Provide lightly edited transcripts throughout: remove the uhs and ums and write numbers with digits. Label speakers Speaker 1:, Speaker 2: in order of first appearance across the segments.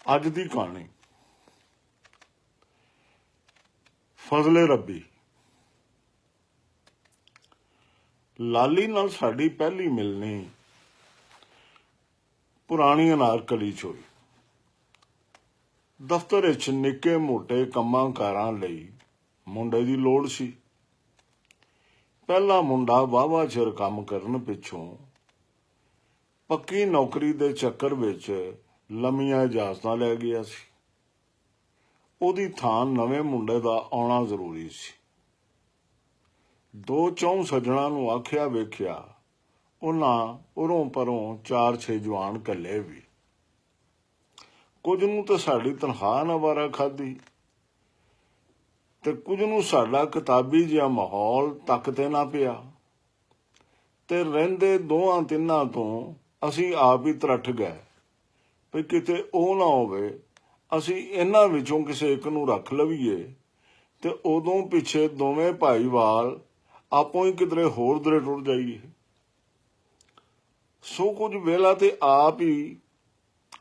Speaker 1: ਅੱਜ ਦੀ ਕਹਾਣੀ ਫਜ਼ਲੇ ਰੱਬੀ। ਲਾਲੀ ਨਾਲ ਸਾਡੀ ਪਹਿਲੀ ਮਿਲਣੀ ਪੁਰਾਣੀ ਅਨਾਰਕਲੀ 'ਚ ਹੋਈ। ਦਫ਼ਤਰ ਵਿੱਚ ਨਿੱਕੇ ਮੋਟੇ ਕੰਮਾਂ ਕਾਰਾਂ ਲਈ ਮੁੰਡੇ ਦੀ ਲੋੜ ਸੀ। ਪਹਿਲਾ ਮੁੰਡਾ ਵਾਹਵਾ ਚਿਰ ਕੰਮ ਕਰਨ ਪਿੱਛੋਂ ਪੱਕੀ ਨੌਕਰੀ ਦੇ ਚੱਕਰ ਵਿੱਚ ਲੰਮੀਆਂ ਇਜਾਜ਼ਤਾਂ ਲੈ ਗਿਆ ਸੀ। ਉਹਦੀ ਥਾਂ ਨਵੇਂ ਮੁੰਡੇ ਦਾ ਆਉਣਾ ਜ਼ਰੂਰੀ ਸੀ। ਦੋ ਚੌਂ ਸੱਜਣਾ ਨੂੰ ਆਖਿਆ ਵੇਖਿਆ ਉਹਨਾਂ ਉਰੋਂ ਪਰੋਂ 4-6 ਜਵਾਨ ਘੱਲੇ ਵੀ। ਕੁਝ ਨੂੰ ਤਾਂ ਸਾਡੀ ਤਨਖਾਹ ਨਾ ਵਾਰਾ ਖਾਧੀ ਤੇ ਕੁਝ ਨੂੰ ਸਾਡਾ ਕਿਤਾਬੀ ਜਿਹਾ ਮਾਹੌਲ ਤੱਕ ਤੇ ਨਾ ਪਿਆ, ਤੇ ਰਹਿੰਦੇ ਦੋਹਾਂ ਤਿੰਨਾਂ ਤੋਂ ਅਸੀਂ ਆਪ ਹੀ ਤਰੱਠ ਗਏ ਵੀ ਕਿਤੇ ਉਹ ਨਾ ਹੋਵੇ ਅਸੀਂ ਇਹਨਾਂ ਵਿੱਚੋਂ ਕਿਸੇ ਇੱਕ ਨੂੰ ਰੱਖ ਲਵੀਏ ਤੇ ਉਦੋਂ ਪਿੱਛੇ ਦੋਵੇਂ ਭਾਈਵਾਲ ਆਪੋ ਹੀ ਕਿਧਰੇ ਹੋਰ ਦਰੇ ਟੁਰ ਜਾਈਏ। ਸੋ ਕੁਝ ਵੇਲਾ ਤੇ ਆਪ ਹੀ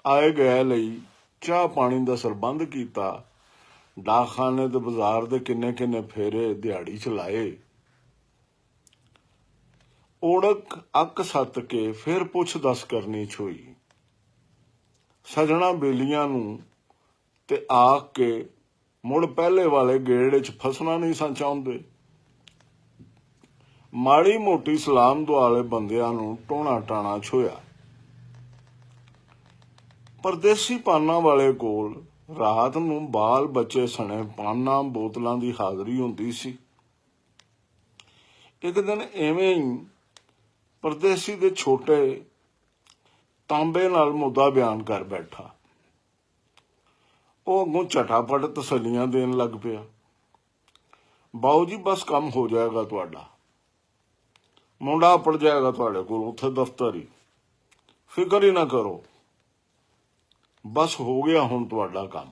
Speaker 1: ਆਏ ਗਏ ਲਈ ਚਾਹ ਪਾਣੀ ਦਾ ਸਰਬੰਧ ਕੀਤਾ। ਡਾਕਖਾਨੇ ਤੇ ਬਾਜ਼ਾਰ ਦੇ ਕਿੰਨੇ ਫੇਰੇ ਦਿਹਾੜੀ ਚ ਲਾਏ। ਓੜਕ ਅੱਕ ਸੱਤ ਕੇ ਫਿਰ ਪੁੱਛ ਦੱਸ ਕਰਨੀ ਛੋਈ। ਸਜਣਾ ਬੇਲੀਆਂ ਨੂੰ ਤੇ ਆਖ ਕੇ ਮੁੜ ਪਹਿਲੇ ਵਾਲੇ ਗੇੜ 'ਚ ਫਸਣਾ ਨਹੀਂ ਸਾਂ ਚਾਹੁੰਦੇ। ਮਾੜੀ ਮੋਟੀ ਸਲਾਮ ਦੁਆਲੇ ਬੰਦਿਆਂ ਨੂੰ ਟੋਣਾ ਟਾਣਾ ਛੋਇਆ। ਪਰਦੇਸੀ ਪਾਨਾਂ ਵਾਲੇ ਕੋਲ ਰਾਤ ਨੂੰ ਬਾਲ ਬੱਚੇ ਸਣੇ ਪਾਨਾਂ ਬੋਤਲਾਂ ਦੀ ਹਾਜ਼ਰੀ ਹੁੰਦੀ ਸੀ। ਇੱਕ ਦਿਨ ਐਵੇਂ ਹੀ ਪਰਦੇਸੀ ਦੇ ਛੋਟੇ ਤਾਂਬੇ ਨਾਲ ਮੁੱਦਾ ਬਿਆਨ ਕਰ ਬੈਠਾ। ਉਹ ਅੱਗੋਂ ਝਟਾਪਟ ਤਸੱਲੀਆਂ ਦੇਣ ਲੱਗ ਪਿਆ। ਬਾਊ ਜੀ ਬਸ ਕੰਮ ਹੋ ਜਾਏਗਾ ਤੁਹਾਡਾ, ਮੁੰਡਾ ਅਪੜ ਜਾਏਗਾ ਤੁਹਾਡੇ ਕੋਲ ਉੱਥੇ ਦਫ਼ਤਰ ਹੀ, ਫਿਕਰ ਹੀ ਨਾ ਕਰੋ, ਬਸ ਹੋ ਗਿਆ ਹੁਣ ਤੁਹਾਡਾ ਕੰਮ।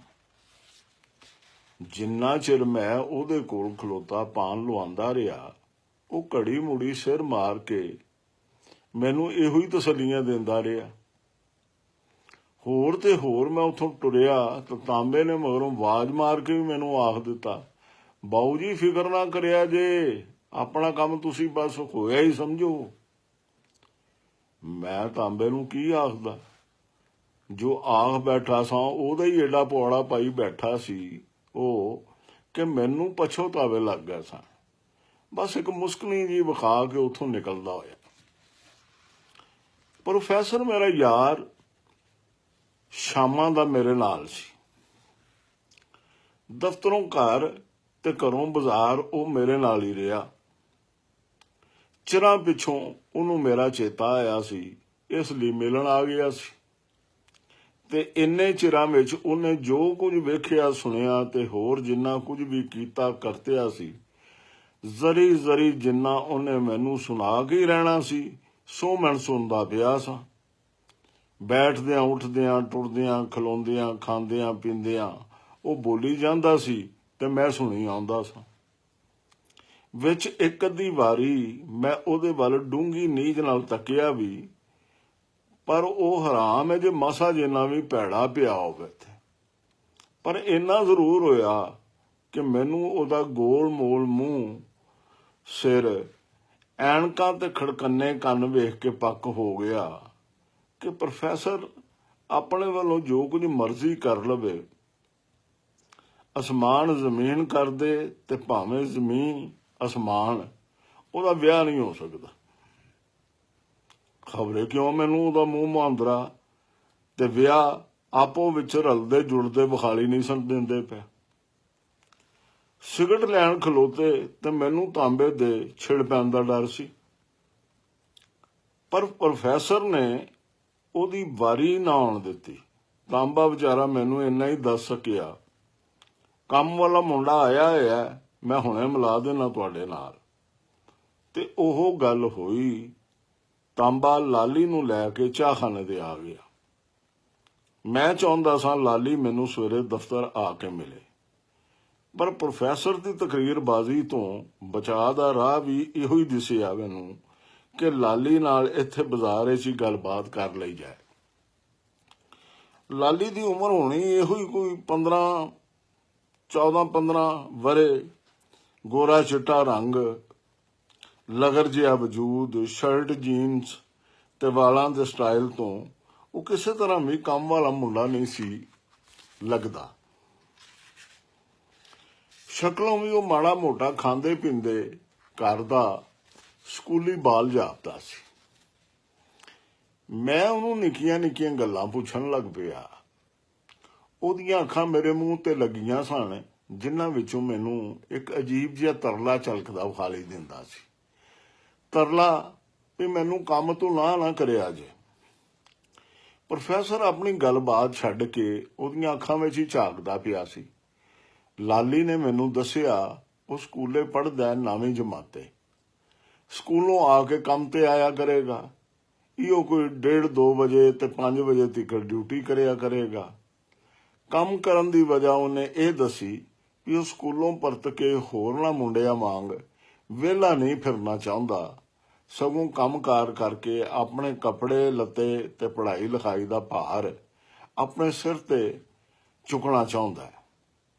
Speaker 1: ਜਿੰਨਾ ਚਿਰ ਮੈਂ ਉਹਦੇ ਕੋਲ ਖਲੋਤਾ ਪਾਨ ਲਵਾਉਂਦਾ ਰਿਹਾ, ਉਹ ਘੜੀ ਮੁੜੀ ਸਿਰ ਮਾਰ ਕੇ ਮੈਨੂੰ ਇਹੋ ਹੀ ਤਸੱਲੀਆਂ ਦਿੰਦਾ ਰਿਹਾ। ਹੋਰ ਤੇ ਹੋਰ ਮੈਂ ਉੱਥੋਂ ਟੁਰਿਆ ਤਾਂ ਤਾਂਬੇ ਨੇ ਮਗਰੋਂ ਆਵਾਜ਼ ਮਾਰ ਕੇ ਵੀ ਮੈਨੂੰ ਆਖ ਦਿੱਤਾ, ਬਾਊ ਜੀ ਫਿਕਰ ਨਾ ਕਰਿਆ ਜੇ, ਆਪਣਾ ਕੰਮ ਤੁਸੀਂ ਬਸ ਹੋਇਆ ਹੀ ਸਮਝੋ। ਮੈਂ ਤਾਂਬੇ ਨੂੰ ਕੀ ਆਖਦਾ, ਜੋ ਆਖ ਬੈਠਾ ਸਾਂ ਉਹਦਾ ਹੀ ਏਡਾ ਪੌੜਾ ਪਾਈ ਬੈਠਾ ਸੀ ਉਹ ਕਿ ਮੈਨੂੰ ਪਛਤਾਵੇ ਲੱਗ ਗਏ ਸਾਂ। ਬਸ ਇੱਕ ਮੁਸਕਣੀ ਜੀ ਵਿਖਾ ਕੇ ਉੱਥੋਂ ਨਿਕਲਦਾ ਹੋਇਆ। ਪ੍ਰੋਫੈਸਰ ਮੇਰਾ ਯਾਰ ਸ਼ਾਮਾਂ ਦਾ ਮੇਰੇ ਨਾਲ ਸੀ। ਦਫ਼ਤਰੋਂ ਘਰ ਤੇ ਘਰੋਂ ਬਾਜ਼ਾਰ ਉਹ ਮੇਰੇ ਨਾਲ ਹੀ ਰਿਹਾ। ਚਿਰਾਂ ਪਿੱਛੋਂ ਉਹਨੂੰ ਮੇਰਾ ਚੇਤਾ ਆਇਆ ਸੀ, ਇਸ ਲਈ ਮਿਲਣ ਆ ਗਿਆ ਸੀ। ਤੇ ਇੰਨੇ ਚਿਰਾਂ ਵਿੱਚ ਉਹਨੇ ਜੋ ਕੁਝ ਵੇਖਿਆ ਸੁਣਿਆ ਤੇ ਹੋਰ ਜਿੰਨਾ ਕੁਝ ਵੀ ਕੀਤਾ ਕਰਤਿਆ ਸੀ, ਜ਼ਰੀ ਜ਼ਰੀ ਜਿੰਨਾ ਉਹਨੇ ਮੈਨੂੰ ਸੁਣਾ ਕੇ ਹੀ ਰਹਿਣਾ ਸੀ, ਸੋ ਮੈਂ ਸੁਣਦਾ ਪਿਆ ਸਾਂ। ਬੈਠਦਿਆਂ ਉੱਠਦਿਆਂ ਟੁਰਦਿਆਂ ਖਲੋਂਦਿਆਂ ਖਾਂਦਿਆਂ ਪੀਂਦਿਆਂ ਉਹ ਬੋਲੀ ਜਾਂਦਾ ਸੀ ਤੇ ਮੈਂ ਸੁਣੀ ਆਉਂਦਾ ਸਾਂ। ਵਿੱਚ ਇੱਕ ਅੱਧੀ ਵਾਰੀ ਮੈਂ ਉਹਦੇ ਵੱਲ ਡੂੰਘੀ ਨੀਝ ਨਾਲ ਤੱਕਿਆ ਵੀ, ਪਰ ਉਹ ਹਰਾਮ ਹੈ ਜੇ ਮਾਸਾ ਜਿੰਨਾ ਵੀ ਭੈੜਾ ਪਿਆ ਹੋਵੇ। ਪਰ ਇੰਨਾ ਜ਼ਰੂਰ ਹੋਇਆ ਕਿ ਮੈਨੂੰ ਉਹਦਾ ਗੋਲ ਮੋਲ ਮੂੰਹ, ਸਿਰ, ਐਨਕਾਂ ਤੇ ਖੜਕੰਨੇ ਕੰਨ ਵੇਖ ਕੇ ਪੱਕ ਹੋ ਗਿਆ ਕਿ ਪ੍ਰੋਫੈਸਰ ਆਪਣੇ ਵੱਲੋਂ ਜੋ ਕੁਝ ਮਰਜ਼ੀ ਕਰ ਲਵੇ, ਅਸਮਾਨ ਜ਼ਮੀਨ ਕਰ ਦੇ ਤੇ ਭਾਵੇਂ ਜ਼ਮੀਨ ਅਸਮਾਨ, ਉਹਦਾ ਵਿਆਹ ਨਹੀਂ ਹੋ ਸਕਦਾ। ਖਬਰੇ ਕਿਉਂ ਮੈਨੂੰ ਉਹਦਾ ਮੂੰਹ ਮੁਹਾਂਦਰਾ ਤੇ ਵਿਆਹ ਆਪੋ ਵਿੱਚ ਰਲਦੇ ਜੁੜਦੇ ਵਿਖਾਲੀ ਨਹੀਂ ਸਨ ਦਿੰਦੇ ਪਏ। ਸਿਗਰਟ ਲੈਣ ਖਲੋਤੇ ਤੇ ਮੈਨੂੰ ਤਾਂਬੇ ਦੇ ਛਿੜ ਪੈਣ ਦਾ ਡਰ ਸੀ। ਪਰ ਪ੍ਰੋਫੈਸਰ ਨੇ ਉਹਦੀ ਵਾਰੀ ਨਾ ਆਉਣ ਦਿੱਤੀ। ਤਾਂਬਾ ਵਿਚਾਰਾ ਮੈਨੂੰ ਇੰਨਾ ਹੀ ਦੱਸ ਸਕਿਆ, ਕੰਮ ਵਾਲਾ ਮੁੰਡਾ ਆਇਆ ਹੋਇਆ, ਮੈਂ ਹੁਣੇ ਮਿਲਾ ਦੇਣਾ ਤੁਹਾਡੇ ਨਾਲ। ਤੇ ਉਹ ਗੱਲ ਹੋਈ। ਤਾਂਬਾ ਲਾਲੀ ਨੂੰ ਲੈ ਕੇ ਚਾਹਖਾਨੇ ਤੇ ਆ ਗਿਆ। ਮੈਂ ਚਾਹੁੰਦਾ ਸਾਂ ਲਾਲੀ ਮੈਨੂੰ ਸਵੇਰੇ ਦਫ਼ਤਰ ਆ ਕੇ ਮਿਲੇ, ਪਰ ਪ੍ਰੋਫੈਸਰ ਦੀ ਤਕਰੀਰਬਾਜ਼ੀ ਤੋਂ ਬਚਾਅ ਦਾ ਰਾਹ ਵੀ ਇਹੋ ਹੀ ਦਿਸਿਆ ਮੈਨੂੰ ਕਿ ਲਾਲੀ ਨਾਲ ਇੱਥੇ ਬਾਜ਼ਾਰ 'ਚ ਹੀ ਗੱਲਬਾਤ ਕਰ ਲਈ ਜਾਏ। ਲਾਲੀ ਦੀ ਉਮਰ ਹੋਣੀ ਇਹੋ ਹੀ ਕੋਈ 14-15 ਵਰੇ, ਗੋਰਾ ਚਿੱਟਾ ਰੰਗ, ਲਗਰ ਜਿਹਾ ਵਜੂਦ, ਸ਼ਰਟ ਜੀਨਸ ਤੇ ਵਾਲਾਂ ਦੇ ਸਟਾਈਲ ਤੋਂ ਉਹ ਕਿਸੇ ਤਰ੍ਹਾਂ ਵੀ ਕੰਮ ਵਾਲਾ ਮੁੰਡਾ ਨਹੀਂ ਸੀ ਲੱਗਦਾ। ਸ਼ਕਲੋਂ ਵੀ ਉਹ ਮਾੜਾ ਮੋਟਾ ਖਾਂਦੇ ਪੀਂਦੇ ਘਰ ਦਾ ਸਕੂਲੀ ਬਾਲ ਜਾਪਦਾ ਸੀ। ਮੈਂ ਉਹਨੂੰ ਨਿੱਕੀਆਂ ਨਿੱਕੀਆਂ ਗੱਲਾਂ ਪੁੱਛਣ ਲੱਗ ਪਿਆ। ਉਹਦੀਆਂ ਅੱਖਾਂ ਮੇਰੇ ਮੂੰਹ ਤੇ ਲੱਗੀਆਂ ਸਨ, ਜਿਨ੍ਹਾਂ ਵਿੱਚੋਂ ਮੈਨੂੰ ਇੱਕ ਅਜੀਬ ਜਿਹਾ ਤਰਲਾ ਝਲਕਦਾ ਵਿਖਾਈ ਦਿੰਦਾ ਸੀ। ਤਰਲਾ ਵੀ ਮੈਨੂੰ ਕੰਮ ਤੋਂ ਨਾ ਕਰਿਆ ਜੇ। ਪ੍ਰੋਫੈਸਰ ਆਪਣੀ ਗੱਲਬਾਤ ਛੱਡ ਕੇ ਉਹਦੀਆਂ ਅੱਖਾਂ ਵਿੱਚ ਹੀ ਝਾਕਦਾ ਪਿਆ ਸੀ। ਲਾਲੀ ਨੇ ਮੈਨੂੰ ਦੱਸਿਆ ਉਹ ਸਕੂਲੇ ਪੜ੍ਹਦਾ 9ਵੀਂ ਜਮਾਤੇ, ਸਕੂਲੋਂ ਆ ਕੇ ਕੰਮ ਤੇ ਆਇਆ ਕਰੇਗਾ। ਇਹੋ ਕੋਈ 1:30-2 ਵਜੇ ਤੇ 5 ਵਜੇ ਤੱਕ ਡਿਊਟੀ ਕਰਿਆ ਕਰੇਗਾ। ਕੰਮ ਕਰਨ ਦੀ ਵਜ੍ਹਾ ਉਹਨੇ ਇਹ ਦੱਸੀ ਵੀ ਉਹ ਸਕੂਲੋਂ ਪਰਤ ਕੇ ਹੋਰਨਾਂ ਮੁੰਡਿਆਂ ਵਾਂਗ ਵਿਹਲਾ ਨਹੀਂ ਫਿਰਨਾ ਚਾਹੁੰਦਾ, ਸਗੋਂ ਕੰਮਕਾਰ ਕਰਕੇ ਆਪਣੇ ਕੱਪੜੇ ਲੱਤੇ ਤੇ ਪੜ੍ਹਾਈ ਲਿਖਾਈ ਦਾ ਭਾਰ ਆਪਣੇ ਸਿਰ ਤੇ ਚੁੱਕਣਾ ਚਾਹੁੰਦਾ ਹੈ।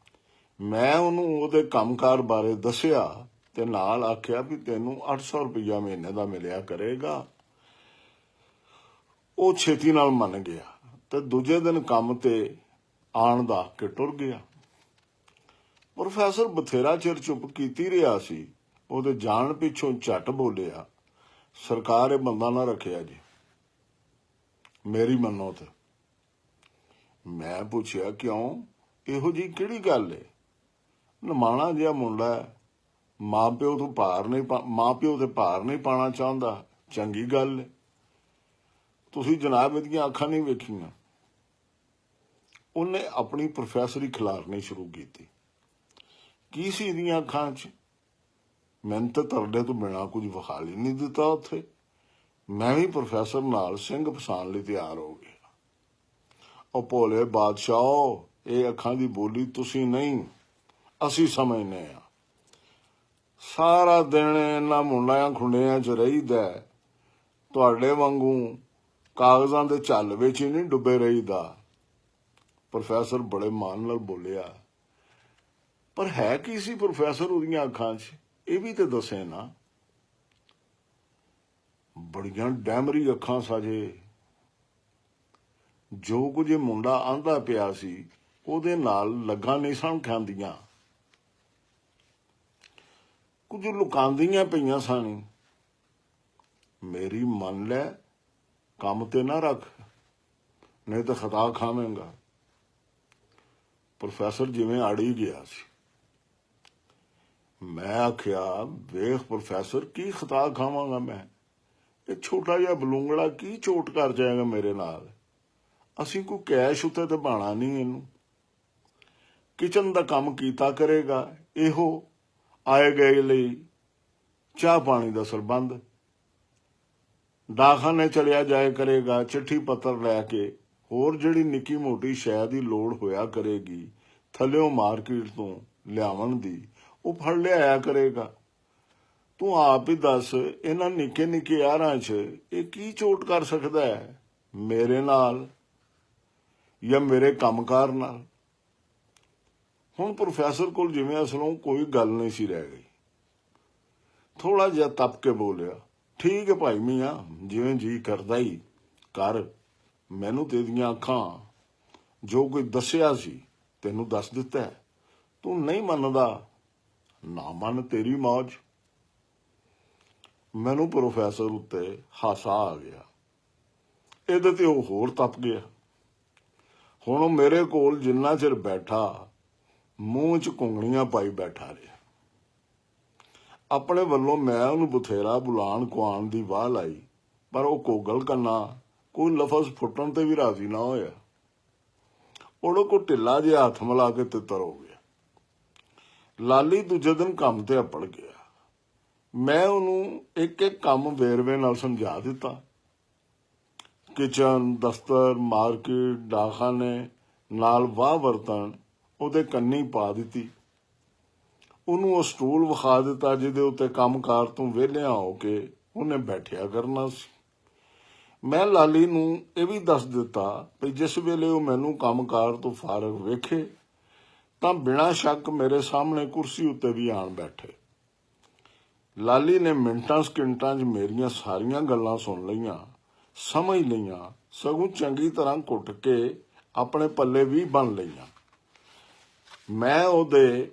Speaker 1: ਮੈਂ ਉਹਨੂੰ ਉਹਦੇ ਕੰਮਕਾਰ ਬਾਰੇ ਦੱਸਿਆ ਤੇ ਨਾਲ ਆਖਿਆ ਵੀ ਤੈਨੂੰ 800 ਰੁਪਇਆ ਮਹੀਨੇ ਦਾ ਮਿਲਿਆ ਕਰੇਗਾ। ਉਹ ਛੇਤੀ ਨਾਲ ਮੰਨ ਗਿਆ ਤੇ ਦੂਜੇ ਦਿਨ ਕੰਮ ਤੇ ਆਣ ਦਾ ਕੇ ਟੁਰ ਗਿਆ। ਪ੍ਰੋਫੈਸਰ ਬਥੇਰਾ ਚਿਰ ਚੁੱਪ ਕੀਤੀ ਰਿਹਾ ਸੀ। ਉਹਦੇ ਜਾਣ ਪਿੱਛੋਂ ਝੱਟ ਬੋਲਿਆ, ਸਰਕਾਰ ਇਹ ਬੰਦਾ ਨਾ ਰੱਖਿਆ ਜੀ, ਮੇਰੀ ਮੰਨੋ ਤੇ। ਮੈਂ ਪੁੱਛਿਆ ਕਿਉਂ, ਇਹੋ ਜੀ ਕਿਹੜੀ ਗੱਲ ਏ? ਨਮਾਣਾ ਜਿਹਾ ਮੁੰਡਾ ਹੈ, ਮਾਂ ਪਿਓ ਤੇ ਭਾਰ ਨਹੀਂ ਪਾਣਾ ਚਾਹੁੰਦਾ, ਚੰਗੀ ਗੱਲ ਏ। ਤੁਸੀਂ ਜਨਾਬ ਇਹਦੀਆਂ ਅੱਖਾਂ ਨਹੀਂ ਵੇਖੀਆਂ। ਉਹਨੇ ਆਪਣੀ ਪ੍ਰੋਫੈਸਰੀ ਖਿਲਾਰਨੀ ਸ਼ੁਰੂ ਕੀਤੀ। ਕੀ ਸੀ ਇਹਦੀਆਂ ਅੱਖਾਂ 'ਚ? ਮੈਨੂੰ ਤਾਂ ਤਰਲੇ ਤੋਂ ਬਿਨਾਂ ਕੁਝ ਵਿਖਾਲ ਹੀ ਨਹੀਂ ਦਿੱਤਾ ਉੱਥੇ। ਮੈਂ ਵੀ ਪ੍ਰੋਫੈਸਰ ਨਾਲ ਸਿੰਘ ਫਸਾਉਣ ਲਈ ਤਿਆਰ ਹੋ ਗਿਆ। ਉਹ ਭੋਲੇ ਬਾਦਸ਼ਾਹ, ਇਹ ਅੱਖਾਂ ਦੀ ਬੋਲੀ ਤੁਸੀਂ ਨਹੀਂ, ਅਸੀਂ ਸਮਝਨੇ ਆ। ਸਾਰਾ ਦਿਨ ਇਹਨਾਂ ਮੁੰਡਿਆਂ ਖੁੰਡਿਆਂ 'ਚ ਰਹੀਦਾ, ਤੁਹਾਡੇ ਵਾਂਗੂ ਕਾਗਜ਼ਾਂ ਦੇ ਝੱਲ ਵਿੱਚ ਹੀ ਨਹੀਂ ਡੁੱਬੇ ਰਹੀਦਾ। ਪ੍ਰੋਫੈਸਰ ਬੜੇ ਮਾਣ ਨਾਲ ਬੋਲਿਆ। ਪਰ ਹੈ ਕੀ ਸੀ ਪ੍ਰੋਫੈਸਰ ਉਹਦੀਆਂ ਅੱਖਾਂ 'ਚ, ਇਹ ਵੀ ਤੇ ਦੱਸੇ ਨਾ। ਬੜੀਆਂ ਡੈਮਰੀ ਅੱਖਾਂ ਸਾਜੇ। ਜੋ ਕੁਝ ਇਹ ਮੁੰਡਾ ਆਂਦਾ ਪਿਆ ਸੀ ਉਹਦੇ ਨਾਲ ਲੱਗਾ ਨਹੀਂ ਸਨ ਖਾਂਦੀਆਂ, ਕੁਝ ਲੁਕਾਉਂਦੀਆਂ ਪਈਆਂ ਸਨ। ਮੇਰੀ ਮੰਨ ਲੈ, ਕੰਮ ਤੇ ਨਾ ਰੱਖ, ਨਹੀਂ ਤਾਂ ਖਤਾ ਖਾਵੇਂਗਾ। ਪ੍ਰੋਫੈਸਰ ਜਿਵੇਂ ਅੜੀ ਗਿਆ ਸੀ। ਮੈਂ ਆਖਿਆ, ਵੇਖ ਪ੍ਰੋਫੈਸਰ, ਕੀ ਖਤਾ ਖਾਵਾਂਗਾ ਮੈਂ? ਇਹ ਛੋਟਾ ਜਿਹਾ ਬਲੂੰਗੜਾ ਕੀ ਚੋਟ ਕਰ ਜਾਏਗਾ ਮੇਰੇ ਨਾਲ? ਅਸੀਂ ਕੋਈ ਕੈਸ਼ ਉੱਤੇ ਤੇ ਬਾਣਾ ਨਹੀਂ ਇਹਨੂੰ। ਕਿਚਨ ਦਾ ਕੰਮ ਕੀਤਾ ਕਰੇਗਾ, ਇਹੋ ਆਏ ਗਏ ਲਈ ਚਾਹ ਪਾਣੀ ਦਾ ਸਰਬੰਧ। ਡਾਕਖਾਨੇ ਚਲਿਆ ਜਾਇਆ ਕਰੇਗਾ, ਚਿੱਠੀ ਪੱਤਰ ਲੈ ਕੇ। ਹੋਰ ਜਿਹੜੀ ਨਿੱਕੀ ਮੋਟੀ ਸ਼ੈ ਦੀ ਲੋੜ ਹੋਇਆ ਕਰੇਗੀ ਥੱਲਿਓਂ ਮਾਰਕੀਟ ਤੋਂ ਲਿਆਵਣ ਦੀ, ਉਹ ਫੜ ਲਿਆਇਆ ਕਰੇਗਾ। ਤੂੰ ਆਪ ਹੀ ਦੱਸ, ਇਹਨਾਂ ਨਿੱਕੇ ਨਿੱਕੇ ਯਾਰਾਂ 'ਚ ਇਹ ਕੀ ਚੋਟ ਕਰ ਸਕਦਾ ਹੈ ਮੇਰੇ ਨਾਲ ਜਾਂ ਮੇਰੇ ਕੰਮਕਾਰ ਨਾਲ? ਹੁਣ ਪ੍ਰੋਫੈਸਰ ਕੋਲ ਜਿਵੇਂ ਅਸਲੋਂ ਕੋਈ ਗੱਲ ਨਹੀਂ ਸੀ ਰਹਿ ਗਈ। ਥੋੜਾ ਜਿਹਾ ਤਪ ਕੇ ਬੋਲਿਆ, ਠੀਕ ਹੈ ਭਾਈ ਮੀਆਂ, ਜਿਵੇਂ ਜੀ ਕਰਦਾ ਹੀ ਕਰ। ਮੈਨੂੰ ਤੇਰੀਆਂ ਅੱਖਾਂ ਜੋ ਕੋਈ ਦੱਸਿਆ ਸੀ ਤੈਨੂੰ ਦੱਸ ਦਿੱਤਾ। ਤੂੰ ਨਹੀਂ ਮੰਨਦਾ, ਨਾ ਮੰਨ, ਤੇਰੀ ਮੌਜ। ਮੈਨੂੰ ਪ੍ਰੋਫੈਸਰ ਉੱਤੇ ਹਾਸਾ ਆ ਗਿਆ। ਇਹਦੇ ਤੇ ਉਹ ਹੋਰ ਤਪ ਗਿਆ। ਹੁਣ ਉਹ ਮੇਰੇ ਕੋਲ ਜਿੰਨਾ ਚਿਰ ਬੈਠਾ ਮੂੰਹ 'ਚ ਘੁੰਗਣੀਆਂ ਪਾਈ ਬੈਠਾ ਰਿਹਾ। ਆਪਣੇ ਵੱਲੋਂ ਮੈਂ ਉਹਨੂੰ ਬਥੇਰਾ ਬੁਲਾਣ ਕੁਆਣ ਦੀ ਵਾਹ ਲਾਈ, ਪਰ ਉਹ ਕੋਗਲ ਕੰਨਾ ਕੋਈ ਲਫ਼ਜ਼ ਫੁੱਟਣ ਤੇ ਵੀ ਰਾਜ਼ੀ ਨਾ ਹੋਇਆ। ਉਹਦੇ ਕੋਲ ਢਿੱਲਾ ਜਿਹਾ ਹੱਥ ਮਿਲਾ ਕੇ ਤਿੱਤਰ ਹੋ ਗਿਆ। ਲਾਲੀ ਦੂਜੇ ਦਿਨ ਕੰਮ ਤੇ ਅੱਪੜ ਗਿਆ। ਮੈਂ ਉਹਨੂੰ ਇੱਕ ਇੱਕ ਕੰਮ ਵੇਰਵੇ ਨਾਲ ਸਮਝਾ ਦਿੱਤਾ। ਕਿਚਨ, ਦਫ਼ਤਰ, ਮਾਰਕੀਟ, ਡਾਕਖਾਨੇ ਨਾਲ ਵਾਹ ਵਰਤਣ ਉਹਦੇ ਕੰਨੀ ਪਾ ਦਿੱਤੀ। ਉਹਨੂੰ ਉਹ ਸਟੂਲ ਵਿਖਾ ਦਿੱਤਾ ਜਿਹਦੇ ਉੱਤੇ ਕੰਮਕਾਰ ਤੋਂ ਵਿਹਲਿਆਂ ਹੋ ਕੇ ਉਹਨੇ ਬੈਠਿਆ ਕਰਨਾ ਸੀ। मैं लाली नूं ਇਹ ਵੀ ਦੱਸ ਦਿੱਤਾ ਵੀ ਜਿਸ ਵੇਲੇ ਉਹ ਮੈਨੂੰ ਕੰਮਕਾਰ ਤੋਂ ਫਾਰਗ ਵੇਖੇ ਤਾਂ ਬਿਨਾਂ ਸ਼ੱਕ ਮੇਰੇ ਸਾਹਮਣੇ ਕੁਰਸੀ ਉੱਤੇ ਵੀ ਆਣ ਬੈਠੇ। ਲਾਲੀ ਨੇ ਮਿੰਟਾਂ ਸਕਿੰਟਾਂ 'ਚ ਮੇਰੀਆਂ ਸਾਰੀਆਂ ਗੱਲਾਂ ਸੁਣ ਲਈਆਂ, ਸਮਝ ਲਈਆਂ, ਸਗੋਂ ਚੰਗੀ ਤਰ੍ਹਾਂ ਘੁੱਟ ਕੇ ਆਪਣੇ ਪੱਲੇ ਵੀ ਬੰਨ ਲਈਆਂ। ਮੈਂ ਉਹਦੇ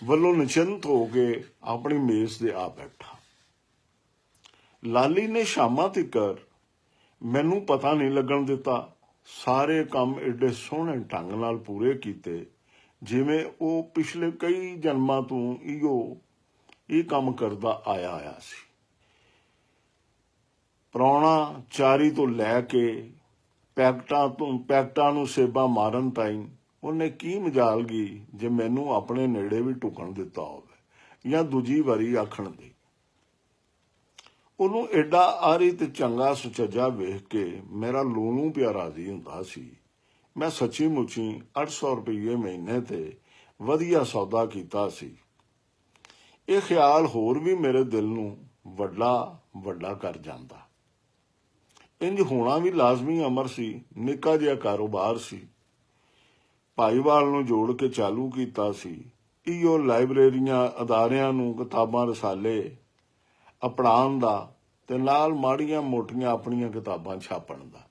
Speaker 1: ਵੱਲੋਂ ਨਿਸ਼ਚਿੰਤ ਹੋ ਕੇ ਆਪਣੀ ਮੇਜ਼ ਤੇ ਆ ਬੈਠਾ। ਲਾਲੀ ਨੇ ਸ਼ਾਮਾਂ ਤੀਕਰ ਮੈਨੂੰ ਪਤਾ ਨਹੀਂ ਲੱਗਣ ਦਿੱਤਾ। ਸਾਰੇ ਕੰਮ ਏਡੇ ਸੋਹਣੇ ਢੰਗ ਨਾਲ ਪੂਰੇ ਕੀਤੇ ਜਿਵੇਂ ਉਹ ਪਿਛਲੇ ਕਈ ਜਨਮਾਂ ਤੋਂ ਇਹ ਕੰਮ ਕਰਦਾ ਆਇਆ ਸੀ। ਪ੍ਰਾਹੁਣਾ ਚਾਰੀ ਤੋਂ ਲੈ ਕੇ ਪੈਕਟਾਂ ਨੂੰ ਸੇਬਾਂ ਮਾਰਨ ਤਾਈਂ ਉਹਨੇ ਕੀ ਮਜਾਲਗੀ ਜੇ ਮੈਨੂੰ ਆਪਣੇ ਨੇੜੇ ਵੀ ਢੁਕਣ ਦਿੱਤਾ ਹੋਵੇ ਜਾਂ ਦੂਜੀ ਵਾਰੀ ਆਖਣ ਦੀ। ਉਹਨੂੰ ਏਡਾ ਆਰੀ ਤੇ ਚੰਗਾ ਸੁਚੱਜਾ ਵੇਖ ਕੇ ਮੇਰਾ ਲੂਣੂ ਪਿਆ ਰਾਜ਼ੀ ਹੁੰਦਾ ਸੀ। ਮੈਂ ਸੱਚੀ ਮੁੱਚੀ 800 ਰੁਪਏ ਮਹੀਨੇ ਤੇ ਵਧੀਆ ਸੌਦਾ ਕੀਤਾ ਸੀ। ਇਹ ਖਿਆਲ ਹੋਰ ਵੀ ਮੇਰੇ ਦਿਲ ਨੂੰ ਵੱਡਾ ਕਰ ਜਾਂਦਾ। ਇੰਜ ਹੋਣਾ ਵੀ ਲਾਜ਼ਮੀ ਅਮਰ ਸੀ। ਨਿੱਕਾ ਜਿਹਾ ਕਾਰੋਬਾਰ ਸੀ, ਭਾਈਵਾਲ ਨੂੰ ਜੋੜ ਕੇ ਚਾਲੂ ਕੀਤਾ ਸੀ। ਇਹੋ ਲਾਇਬ੍ਰੇਰੀਆਂ ਅਦਾਰਿਆਂ ਨੂੰ ਕਿਤਾਬਾਂ ਰਸਾਲੇ ਅਪਣਾਉਣ ਦਾ ਤੇ ਨਾਲ ਮਾੜੀਆਂ ਮੋਟੀਆਂ ਆਪਣੀਆਂ ਕਿਤਾਬਾਂ ਛਾਪਣ ਦਾ।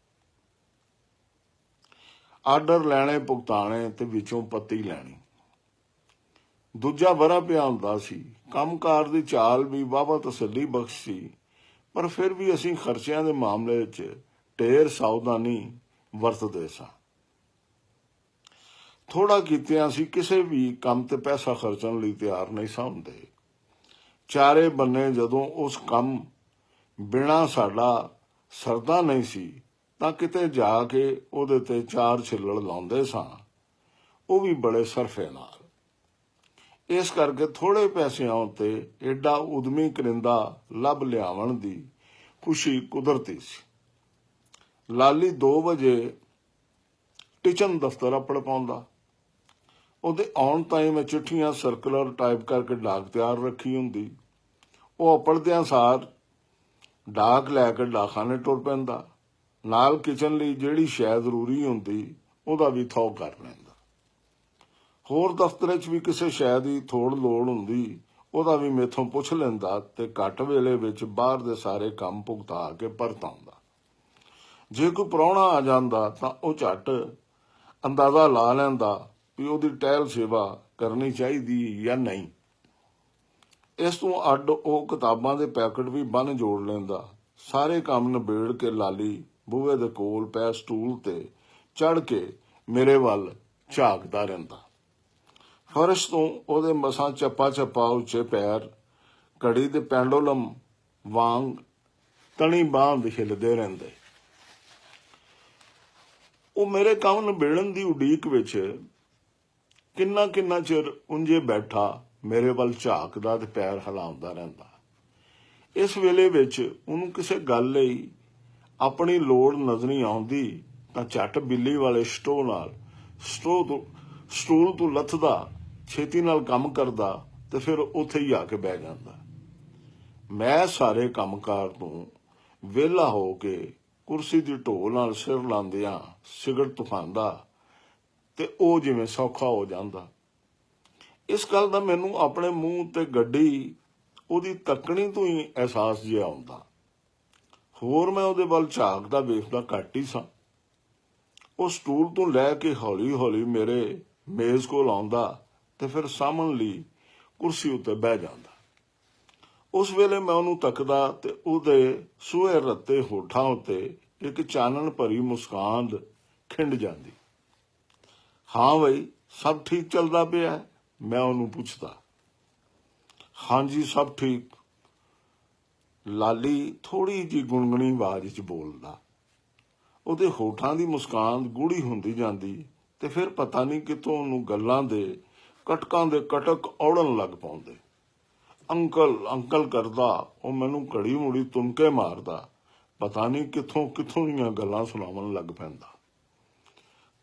Speaker 1: ਆਰਡਰ ਲੈਣੇ, ਭੁਗਤਾਣੇ ਤੇ ਵਿੱਚੋਂ ਪੱਤੀ ਲੈਣੀ। ਦੂਜਾ ਵਰ੍ਹਾ ਪਿਆ ਹੁੰਦਾ ਸੀ। ਕੰਮਕਾਰ ਦੀ ਚਾਲ ਵੀ ਵਾਹਵਾ ਤਸੱਲੀ ਬਖਸ਼ ਸੀ, ਪਰ ਫਿਰ ਵੀ ਅਸੀਂ ਖਰਚਿਆਂ ਦੇ ਮਾਮਲੇ ਵਿੱਚ ਢੇਰ ਸਾਵਧਾਨੀ ਵਰਤਦੇ ਸਾਂ। ਥੋੜਾ ਕੀਤਿਆਂ ਅਸੀਂ ਕਿਸੇ ਵੀ ਕੰਮ ਤੇ ਪੈਸਾ ਖਰਚਣ ਲਈ ਤਿਆਰ ਨਹੀਂ ਸਾਂ ਹੁੰਦੇ। ਚਾਰੇ ਬੰਨੇ ਜਦੋਂ ਉਸ ਕੰਮ ਬਿਨਾਂ ਸਾਡਾ ਸਰਦਾ ਨਹੀਂ ਸੀ ਤਾਂ ਕਿਤੇ ਜਾ ਕੇ ਉਹਦੇ ਤੇ 4 ਛਿੱਲੜ ਲਾਉਂਦੇ ਸਾਂ, ਉਹ ਵੀ ਬੜੇ ਸਰਫੇ ਨਾਲ। ਇਸ ਕਰਕੇ ਥੋੜੇ ਪੈਸਿਆਂ ਉੱਤੇ ਏਡਾ ਉਦਮੀ ਕਰਿੰਦਾ ਲੱਭ ਲਿਆਵਣ ਦੀ ਖੁਸ਼ੀ ਕੁਦਰਤੀ ਸੀ। ਲਾਲੀ 2 ਵਜੇ ਟਿਚਨ ਦਫ਼ਤਰ ਆਪੜ ਪਾਉਂਦਾ। ਉਹਦੇ ਆਉਣ ਤਾਈਂ ਮੈਂ ਚਿੱਠੀਆਂ ਸਰਕੂਲਰ ਟਾਈਪ ਕਰਕੇ ਡਾਕ ਤਿਆਰ ਰੱਖੀ ਹੁੰਦੀ। ਉਹ ਆਪੜਦਿਆਂ ਸਾਰ ਡਾਕ ਲੈ ਕੇ ਡਾਕਖਾਨੇ ਟੁਰ ਪੈਂਦਾ। ਨਾਲ ਕਿਚਨ ਲਈ ਜਿਹੜੀ ਸ਼ੈ ਜ਼ਰੂਰੀ ਹੁੰਦੀ ਉਹਦਾ ਵੀ ਥੌ ਕਰ ਲੈਂਦਾ। ਹੋਰ ਦਫ਼ਤਰ 'ਚ ਵੀ ਕਿਸੇ ਸ਼ੈ ਦੀ ਥੋੜ ਲੋੜ ਹੁੰਦੀ, ਉਹਦਾ ਵੀ ਮੇਥੋਂ ਪੁੱਛ ਲੈਂਦਾ ਤੇ ਘੱਟ ਵੇਲੇ ਵਿੱਚ ਬਾਹਰ ਦੇ ਸਾਰੇ ਕੰਮ ਭੁਗਤਾ ਕੇ ਪਰਤ ਆਉਂਦਾ। ਜੇ ਕੋਈ ਪ੍ਰਾਹੁਣਾ ਆ ਜਾਂਦਾ ਤਾਂ ਉਹ ਝੱਟ ਅੰਦਾਜ਼ਾ ਲਾ ਲੈਂਦਾ ਵੀ ਉਹਦੀ ਟਹਿਲ ਸੇਵਾ ਕਰਨੀ ਚਾਹੀਦੀ ਜਾਂ ਨਹੀਂ। ਇਸ ਤੋਂ ਅੱਡ ਉਹ ਕਿਤਾਬਾਂ ਦੇ ਪੈਕਟ ਵੀ ਬੰਨ ਜੋੜ ਲੈਂਦਾ। ਸਾਰੇ ਕੰਮ ਨਿਬੇੜ ਕੇ ਲਾਲੀ ਬੂਹੇ ਦੇ ਕੋਲ ਪੈ ਸਟੂਲ ਤੇ ਚੜ੍ਹ ਕੇ ਮੇਰੇ ਵੱਲ ਝਾਕਦਾ ਰਹਿੰਦਾ। ਫਰਸ਼ ਤੋਂ ਉਹਦੇ ਮਸਾਂ ਚੱਪਾ ਉੱਚੇ ਪੈਰ ਘੜੀ ਦੇ ਪੈਂਡੂਲਮ ਵਾਂਗ ਤਣੀ ਬਾਂਹ ਹਿੱਲਦੇ ਰਹਿੰਦੇ। ਉਹ ਮੇਰੇ ਕੰਮ ਨਿਬੇੜਨ ਦੀ ਉਡੀਕ ਵਿੱਚ ਕਿੰਨਾ ਚਿਰ ਉਂਝੇ ਬੈਠਾ ਮੇਰੇ ਵੱਲ ਝਾਕਦਾ ਤੇ ਪੈਰ ਹਿਲਾਉਂਦਾ ਰਹਿੰਦਾ। ਇਸ ਵੇਲੇ ਵਿੱਚ ਉਹਨੂੰ ਕਿਸੇ ਗੱਲ ਲਈ ਆਪਣੀ ਲੋੜ ਨਜ਼ਰੀ ਆਉਂਦੀ ਤਾਂ ਝੱਟ ਬਿੱਲੀ ਵਾਲੇ ਸਟੂਲ ਤੋਂ ਲੱਥਦਾ, ਛੇਤੀ ਨਾਲ ਕੰਮ ਕਰਦਾ ਤੇ ਫਿਰ ਉੱਥੇ ਹੀ ਆ ਕੇ ਬਹਿ ਜਾਂਦਾ। ਮੈਂ ਸਾਰੇ ਕੰਮਕਾਰ ਤੋਂ ਵਿਹਲਾ ਹੋ ਕੇ ਕੁਰਸੀ ਦੀ ਢੋ ਨਾਲ ਸਿਰ ਲਾਉਂਦਿਆਂ ਸਿਗਰਟ ਤੁਖਾਂਦਾ ਤੇ ਉਹ ਜਿਵੇਂ ਸੌਖਾ ਹੋ ਜਾਂਦਾ। ਇਸ ਗੱਲ ਦਾ ਮੈਨੂੰ ਆਪਣੇ ਮੂੰਹ ਤੇ ਗੱਡੀ ਉਹਦੀ ਤੱਕਣੀ ਤੋਂ ਹੀ ਅਹਿਸਾਸ ਜਿਹਾ ਆਉਂਦਾ। ਹੋਰ ਮੈਂ ਉਹਦੇ ਵੱਲ ਝਾਕਦਾ ਵੇਖਦਾ ਘੱਟ ਹੀ ਸਾਂ। ਉਹ ਸਟੂਲ ਤੋਂ ਲੈ ਕੇ ਹੌਲੀ ਮੇਰੇ ਮੇਜ਼ ਕੋਲ ਆਉਂਦਾ ਤੇ ਫਿਰ ਸਾਹਮਣ ਲਈ ਕੁਰਸੀ ਉੱਤੇ ਬਹਿ ਜਾਂਦਾ। ਉਸ ਵੇਲੇ ਮੈਂ ਉਹਨੂੰ ਤੱਕਦਾ ਤੇ ਉਹਦੇ ਸੂਹੇ ਰੱਤੇ ਹੋਠਾਂ ਉੱਤੇ ਇੱਕ ਚਾਨਣ ਭਰੀ ਮੁਸਕਾਨ ਖਿੰਡ ਜਾਂਦੀ। ਹਾਂ ਬਈ, ਸਭ ਠੀਕ ਚੱਲਦਾ ਪਿਆ? ਮੈਂ ਉਹਨੂੰ ਪੁੱਛਦਾ। ਹਾਂਜੀ, ਸਭ ਠੀਕ। ਲਾਲੀ ਥੋੜੀ ਜਿਹੀ ਗੁੰਗਣੀ ਆਵਾਜ਼ 'ਚ ਬੋਲਦਾ। ਉਹਦੇ ਹੋਠਾਂ ਦੀ ਮੁਸਕਾਨ ਗੂੜੀ ਹੁੰਦੀ ਜਾਂਦੀ ਤੇ ਫਿਰ ਪਤਾ ਨਹੀਂ ਕਿੱਥੋਂ ਉਹਨੂੰ ਗੱਲਾਂ ਦੇ ਕਟਕਾਂ ਦੇ ਕਟਕ ਔੜਨ ਲੱਗ ਪਾਉਂਦੇ। ਅੰਕਲ ਕਰਦਾ ਉਹ ਮੈਨੂੰ ਘੜੀ ਮੁੜੀ ਤੁਮਕੇ ਮਾਰਦਾ। ਪਤਾ ਨਹੀਂ ਕਿੱਥੋਂ ਦੀਆਂ ਗੱਲਾਂ ਸੁਣਾਉਣ ਲੱਗ ਪੈਂਦਾ।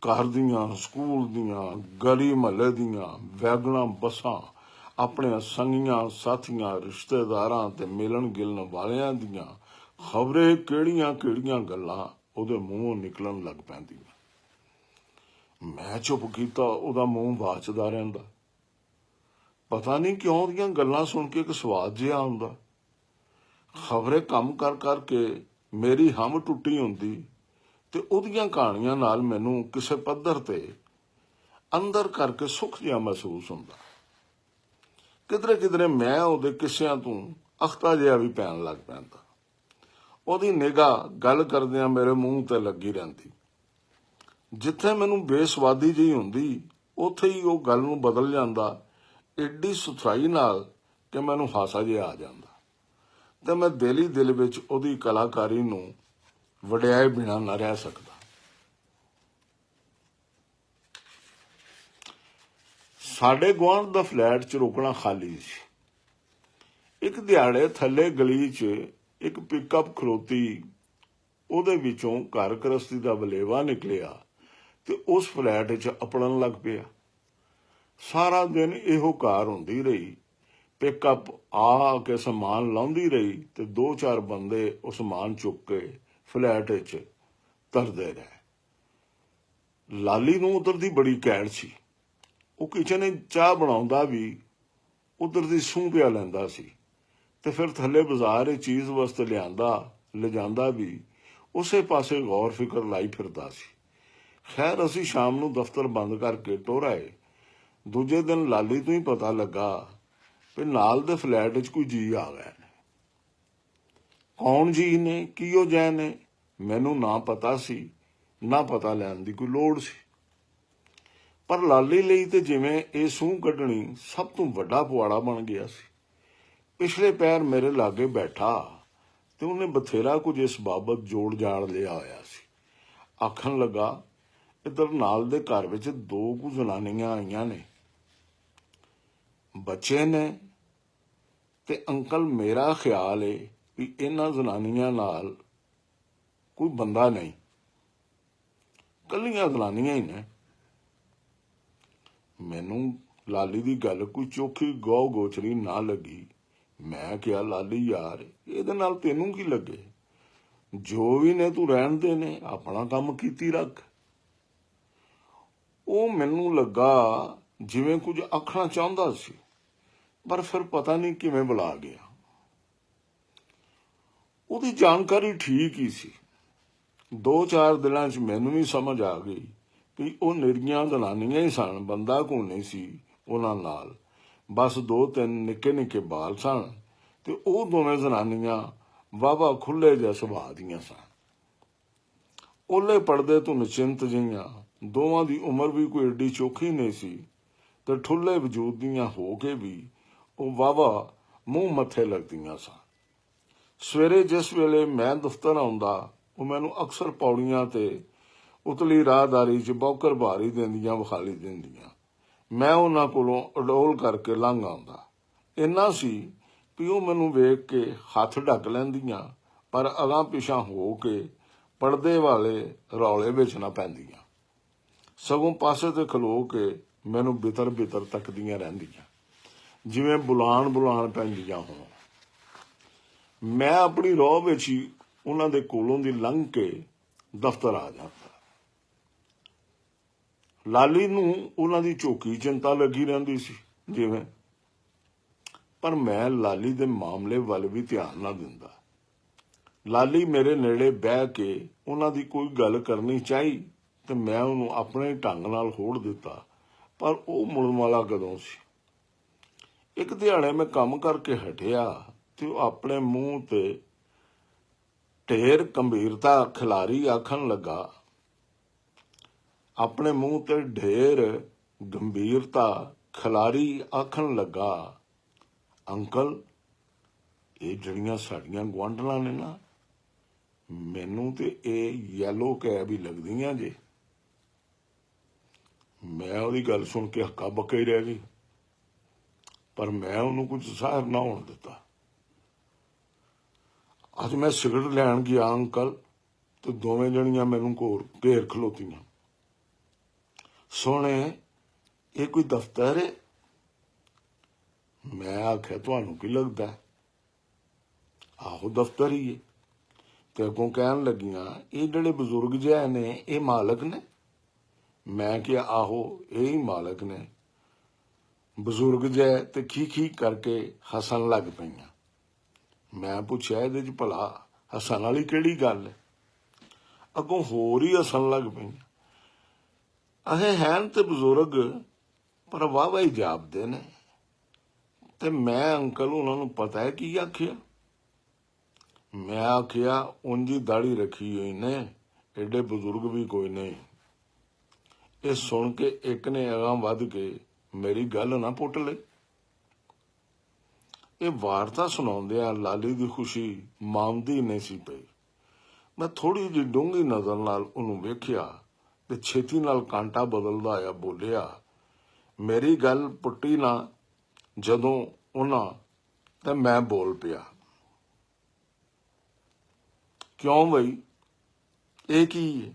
Speaker 1: ਘਰ ਦੀਆਂ, ਸਕੂਲ ਦੀਆਂ, ਗਲੀ ਮਹੱਲੇ ਦੀਆਂ, ਵੈਗਨਾਂ, ਬੱਸਾਂ, ਆਪਣੇ ਸੰਗੀਆਂ ਸਾਥੀਆਂ, ਰਿਸ਼ਤੇਦਾਰਾਂ ਤੇ ਮਿਲਣ ਗਿਲਣ ਵਾਲਿਆਂ ਦੀਆਂ ਖਬਰੇ ਕਿਹੜੀਆਂ ਕਿਹੜੀਆਂ ਗੱਲਾਂ ਉਹਦੇ ਮੂੰਹੋਂ ਨਿਕਲਣ ਲੱਗ ਪੈਂਦੀਆਂ। ਮੈਂ ਚੁੱਪ ਕੀਤਾ, ਉਹਦਾ ਮੂੰਹ ਵਾਚਦਾ ਰਹਿੰਦਾ। ਪਤਾ ਨਹੀਂ ਕਿਉਂ ਉਹਦੀਆਂ ਗੱਲਾਂ ਸੁਣ ਕੇ ਇੱਕ ਸਵਾਦ ਜਿਹਾ ਆਉਂਦਾ। ਖਬਰੇ ਕੰਮ ਕਰ ਕਰਕੇ ਮੇਰੀ ਹਮ ਟੁੱਟੀ ਹੁੰਦੀ ਤੇ ਉਹਦੀਆਂ ਕਹਾਣੀਆਂ ਨਾਲ ਮੈਨੂੰ ਕਿਸੇ ਪੱਧਰ ਤੇ ਅੰਦਰ ਕਰਕੇ ਸੁੱਖ ਜਿਹਾ ਮਹਿਸੂਸ ਹੁੰਦਾ। ਕਿਧਰੇ ਕਿਧਰੇ ਮੈਂ ਉਹਦੇ ਕਿੱਸਿਆਂ ਤੋਂ ਅਖਤਾ ਜਿਹਾ ਵੀ ਪੈਣ ਲੱਗ ਪੈਂਦਾ। ਉਹਦੀ ਨਿਗਾਹ ਗੱਲ ਕਰਦਿਆਂ ਮੇਰੇ ਮੂੰਹ ਤੇ ਲੱਗੀ ਰਹਿੰਦੀ। ਜਿੱਥੇ ਮੈਨੂੰ ਬੇਸਵਾਦੀ ਜਿਹੀ ਹੁੰਦੀ, ਉੱਥੇ ਹੀ ਉਹ ਗੱਲ ਨੂੰ ਬਦਲ ਜਾਂਦਾ ਏਡੀ ਸੁਥਰਾਈ ਨਾਲ ਕਿ ਮੈਨੂੰ ਹਾਸਾ ਜਿਹਾ ਆ ਜਾਂਦਾ ਤੇ ਮੈਂ ਦਿਲ ਹੀ ਦਿਲ ਵਿੱਚ ਉਹਦੀ ਕਲਾਕਾਰੀ ਨੂੰ ਵਡਿਆਏ ਬਿਨਾਂ ਨਾ ਰਹਿ ਸਕਦਾ। ਸਾਡੇ ਗੁਆਂਢ ਦਾ ਫਲੈਟ 'ਚ ਰੁਕਣਾ ਖਾਲੀ ਸੀ। ਇੱਕ ਦਿਹਾੜੇ ਥੱਲੇ ਗਲੀ 'ਚ ਇੱਕ ਪਿਕਅਪ ਖਲੋਤੀ, ਉਹਦੇ ਵਿੱਚੋਂ ਘਰ ਗ੍ਰਸਤੀ ਦਾ ਵਲੇਵਾ ਨਿਕਲਿਆ ਤੇ ਉਸ ਫਲੈਟ 'ਚ ਅਪੜਨ ਲੱਗ ਪਿਆ। ਸਾਰਾ ਦਿਨ ਇਹੋ ਕਾਰ ਹੁੰਦੀ ਰਹੀ। ਪਿਕਅਪ ਆ ਕੇ ਸਮਾਨ ਲਾਉਂਦੀ ਰਹੀ ਤੇ 2-4 ਬੰਦੇ ਉਹ ਸਮਾਨ ਚੁੱਕ ਕੇ ਫਲੈਟ 'ਚ ਤਰਦੇ ਰਹੇ। ਲਾਲੀ ਨੂੰ ਉਧਰ ਦੀ ਬੜੀ ਕੈੜ ਸੀ। ਉਹ ਕਿਚਨ 'ਚ ਚਾਹ ਬਣਾਉਂਦਾ ਵੀ ਉਧਰ ਦੀ ਸੂਹ ਪਿਆ ਲੈਂਦਾ ਸੀ ਤੇ ਫਿਰ ਥੱਲੇ ਬਾਜ਼ਾਰ 'ਚ ਚੀਜ਼ ਵਾਸਤੇ ਲਿਜਾਂਦਾ ਵੀ ਉਸੇ ਪਾਸੇ ਗੌਰ ਫਿਕਰ ਲਾਈ ਫਿਰਦਾ ਸੀ। ਖੈਰ, ਅਸੀਂ ਸ਼ਾਮ ਨੂੰ ਦਫ਼ਤਰ ਬੰਦ ਕਰਕੇ ਟੁਰ ਆਏ। ਦੂਜੇ ਦਿਨ ਲਾਲੀ ਤੋਂ ਹੀ ਪਤਾ ਲੱਗਾ ਵੀ ਨਾਲ ਦੇ ਫਲੈਟ 'ਚ ਕੋਈ ਜੀ ਆ ਗਏ ਨੇ। ਕੌਣ ਜੀ ਨੇ, ਕੀ ਉਹ ਜੈ ਨੇ, ਮੈਨੂੰ ਨਾ ਪਤਾ ਸੀ, ਨਾ ਪਤਾ ਲੈਣ ਦੀ ਕੋਈ ਲੋੜ ਸੀ। ਪਰ ਲਾਲੀ ਲਈ ਤੇ ਜਿਵੇਂ ਇਹ ਸੂਹ ਕੱਢਣੀ ਸਭ ਤੋਂ ਵੱਡਾ ਪੁਆੜਾ ਬਣ ਗਿਆ ਸੀ। ਪਿਛਲੇ ਪੈਰ ਮੇਰੇ ਲਾਗੇ ਬੈਠਾ ਤੇ ਉਹਨੇ ਬਥੇਰਾ ਕੁਝ ਇਸ ਬਾਬਤ ਜੋੜ ਜਾੜ ਲਿਆ ਹੋਇਆ ਸੀ। ਆਖਣ ਲੱਗਾ, ਇੱਧਰ ਨਾਲ ਦੇ ਘਰ ਵਿੱਚ 2 ਕੁ ਜ਼ਨਾਨੀਆਂ ਆਈਆਂ ਨੇ, ਬੱਚੇ ਨੇ, ਤੇ ਅੰਕਲ ਮੇਰਾ ਖਿਆਲ ਏ ਵੀ ਇਹਨਾਂ ਜ਼ਨਾਨੀਆਂ ਨਾਲ ਕੋਈ ਬੰਦਾ ਨਹੀਂ, ਕੱਲੀਆਂ ਜ਼ਨਾਨੀਆਂ ਹੀ ਨੇ। ਮੈਨੂੰ ਲਾਲੀ ਦੀ ਗੱਲ ਕੋਈ ਚੋਖੀ ਗੌ ਗੋਚਰੀ ਨਾ ਲੱਗੀ। ਮੈਂ ਕਿਹਾ, ਲਾਲੀ ਯਾਰ, ਇਹਦੇ ਨਾਲ ਤੈਨੂੰ ਕੀ ਲੱਗੇ? ਜੋ ਵੀ ਨੇ ਤੂੰ ਰਹਿਣ ਦੇ ਨੇ, ਆਪਣਾ ਕੰਮ ਕੀਤੀ ਰੱਖ। ਉਹ ਮੈਨੂੰ ਲੱਗਾ ਜਿਵੇਂ ਕੁਝ ਆਖਣਾ ਚਾਹੁੰਦਾ ਸੀ, ਪਰ ਫਿਰ ਪਤਾ ਨਹੀਂ ਕਿਵੇਂ ਬੁਲਾ ਗਿਆ। ਉਹਦੀ ਜਾਣਕਾਰੀ ਠੀਕ ਹੀ ਸੀ। 2-4 ਦਿਨਾਂ 'ਚ ਮੈਨੂੰ ਵੀ ਸਮਝ ਆ ਗਈ ਵੀ ਉਹ ਨਿਰੀਆਂ ਜ਼ਨਾਨੀਆਂ ਹੀ ਸਨ, ਬੰਦਾ ਕੋਈ ਨਹੀਂ ਸੀ ਉਹਨਾਂ ਨਾਲ। ਬਸ 2-3 ਨਿੱਕੇ ਨਿੱਕੇ ਬਾਲ ਸਨ ਤੇ ਉਹ ਦੋਵੇਂ ਜ਼ਨਾਨੀਆਂ ਵਾਹਵਾ ਖੁੱਲੇ ਜਿਹੇ ਸੁਭਾਅ ਦੀਆਂ ਸਨ। ਓਲੇ ਪੜਦੇ ਤੋਂ ਨਿਸ਼ਚਿੰਤ ਜਿਹੀਆਂ, ਦੋਵਾਂ ਦੀ ਉਮਰ ਵੀ ਕੋਈ ਏਡੀ ਚੋਖੀ ਨਹੀਂ ਸੀ ਤੇ ਠੁੱਲੇ ਵਜੂਦ ਦੀਆਂ ਹੋ ਕੇ ਵੀ ਉਹ ਵਾਹਵਾ ਮੂੰਹ ਮੱਥੇ ਲੱਗਦੀਆਂ ਸਨ। ਸਵੇਰੇ ਜਿਸ ਵੇਲੇ ਮੈਂ ਦਫ਼ਤਰ ਆਉਂਦਾ, ਉਹ ਮੈਨੂੰ ਅਕਸਰ ਪੌੜੀਆਂ ਤੇ ਉਤਲੀ ਰਾਹਦਾਰੀ 'ਚ ਬੌਕਰ ਭਾਰੀ ਦਿੰਦੀਆਂ ਵਿਖਾਲੀ ਦਿੰਦੀਆਂ। ਮੈਂ ਉਹਨਾਂ ਕੋਲੋਂ ਅਡੋਲ ਕਰਕੇ ਲੰਘ ਆਉਂਦਾ। ਇੰਨਾ ਸੀ ਵੀ ਉਹ ਮੈਨੂੰ ਵੇਖ ਕੇ ਹੱਥ ਢੱਕ ਲੈਂਦੀਆਂ, ਪਰ ਅਗਾਂਹ ਪਿਛਾਂ ਹੋ ਕੇ ਪਰਦੇ ਵਾਲੇ ਰੌਲੇ ਵਿੱਚ ਨਾ ਪੈਂਦੀਆਂ, ਸਗੋਂ ਪਾਸੇ ਤੇ ਖਲੋ ਕੇ ਮੈਨੂੰ ਬਿਤਰ ਬਿਤਰ ਤੱਕਦੀਆਂ ਰਹਿੰਦੀਆਂ, ਜਿਵੇਂ ਬੁਲਾਣ ਪੈਂਦੀਆਂ ਹੋਣ। ਮੈਂ ਆਪਣੀ ਰੌਹ ਵਿੱਚ ਹੀ ਉਹਨਾਂ ਦੇ ਕੋਲੋਂ ਦੀ ਲੰਘ ਕੇ ਦਫ਼ਤਰ ਆ ਜਾਂਦਾ। ਲਾਲੀ ਨੂੰ ਉਹਨਾਂ ਦੀ ਝੋਕੀ ਚਿੰਤਾ ਲੱਗੀ ਰਹਿੰਦੀ ਸੀ ਜਿਵੇਂ, ਪਰ ਮੈਂ ਲਾਲੀ ਦੇ ਮਾਮਲੇ ਵੱਲ ਵੀ ਧਿਆਨ ਨਾ ਦਿੰਦਾ। ਲਾਲੀ ਮੇਰੇ ਨੇੜੇ ਬਹਿ ਕੇ ਉਹਨਾਂ ਦੀ ਕੋਈ ਗੱਲ ਕਰਨੀ ਚਾਹੀ ਤੇ ਮੈਂ ਉਹਨੂੰ ਆਪਣੇ ਢੰਗ ਨਾਲ ਹੋੜ ਦਿੱਤਾ, ਪਰ ਉਹ ਮੁੜਨ ਵਾਲਾ ਕਦੋਂ ਸੀ। ਇੱਕ ਦਿਹਾੜੇ ਮੈਂ ਕੰਮ ਕਰਕੇ ਹਟਿਆ ਤੇ ਉਹ ਆਪਣੇ ਮੂੰਹ ਤੇ ਢੇਰ ਗੰਭੀਰਤਾ ਖਿਲਾਰੀ ਆਖਣ ਲੱਗਾ, ਅੰਕਲ, ਇਹ ਜਿਹੜੀਆਂ ਸਾਡੀਆਂ ਗੁਆਂਢਣਾਂ ਨੇ ਨਾ, ਮੈਨੂੰ ਤੇ ਇਹ ਯੈਲੋ ਕੈਬ ਹੀ ਲੱਗਦੀਆਂ ਜੇ। ਮੈਂ ਉਹਦੀ ਗੱਲ ਸੁਣ ਕੇ ਹੱਕਾ ਬੱਕਾ ਹੀ ਰਹਿ ਗਈ, ਪਰ ਮੈਂ ਉਹਨੂੰ ਕੁਝ ਜ਼ਾਹਿਰ ਨਾ ਹੋਣ ਦਿੱਤਾ। ਅੱਜ ਮੈਂ ਸਿਗਰਟ ਲੈਣ ਗਿਆ ਅੰਕਲ, ਤੇ ਦੋਵੇਂ ਜਣੀਆਂ ਮੈਨੂੰ ਘੇਰ ਖਲੋਤੀਆਂ। ਸੋਹਣੇ, ਇਹ ਕੋਈ ਦਫ਼ਤਰ ਹੈ? ਮੈਂ ਆਖਿਆ, ਤੁਹਾਨੂੰ ਕੀ ਲੱਗਦਾ? ਆਹੋ, ਦਫ਼ਤਰ ਹੀ ਹੈ। ਤੇ ਅੱਗੋਂ ਕਹਿਣ ਲੱਗੀਆਂ ਇਹ ਜਿਹੜੇ ਬਜ਼ੁਰਗ ਜਿਹੇ ਨੇ ਇਹ ਮਾਲਕ ਨੇ। ਮੈਂ ਕਿਹਾ ਆਹੋ ਇਹ ਹੀ ਮਾਲਕ ਨੇ। ਬਜ਼ੁਰਗ ਜਿਹੇ ਤੇ ਖੀ ਕਰਕੇ ਹੱਸਣ ਲੱਗ ਪਈਆਂ। ਮੈਂ ਪੁੱਛਿਆ ਇਹਦੇ 'ਚ ਭਲਾ ਹੱਸਣ ਵਾਲੀ ਕਿਹੜੀ ਗੱਲ ਹੈ? ਅੱਗੋਂ ਹੋਰ ਹੀ ਹੱਸਣ ਲੱਗ ਪਈਆਂ। ਅਹੇ ਹੈਨ ਤੇ ਬਜ਼ੁਰਗ ਪਰ ਵਾਹਵਾ ਹੀ ਜਾਪਦੇ ਨੇ। ਤੇ ਮੈਂ ਅੰਕਲ ਉਹਨਾਂ ਨੂੰ ਪਤਾ ਹੈ ਕੀ ਆਖਿਆ? ਮੈਂ ਆਖਿਆ ਉਂਝ ਦਾੜੀ ਰੱਖੀ ਹੋਈ ਨੇ, ਏਡੇ ਬਜ਼ੁਰਗ ਵੀ ਕੋਈ ਨਹੀਂ। ਇਹ ਸੁਣ ਕੇ ਇੱਕ ਨੇ ਅਗਾਂਹ ਵੱਧ ਕੇ ਮੇਰੀ ਗੱਲ ਨਾ ਪੁੱਟ ਲਈ। ਇਹ ਵਾਰਤਾ ਸੁਣਾਉਂਦਿਆਂ ਲਾਲੀ ਦੀ ਖੁਸ਼ੀ ਮਾਂਦੀ ਨਹੀਂ ਸੀ ਪਈ। ਮੈਂ ਥੋੜੀ ਜਿਹੀ ਡੂੰਘੀ ਨਜ਼ਰ ਨਾਲ ਉਹਨੂੰ ਵੇਖਿਆ ਤੇ ਛੇਤੀ ਨਾਲ ਕਾਂਟਾ ਬਦਲਦਾ ਆਇਆ ਬੋਲਿਆ, ਮੇਰੀ ਗੱਲ ਪੁੱਟੀ ਨਾ ਜਦੋਂ ਉਹਨਾਂ ਤੇ ਮੈਂ ਬੋਲ ਪਿਆ। ਕਿਉਂ ਬਈ ਇਹ ਕੀ ਹੈ?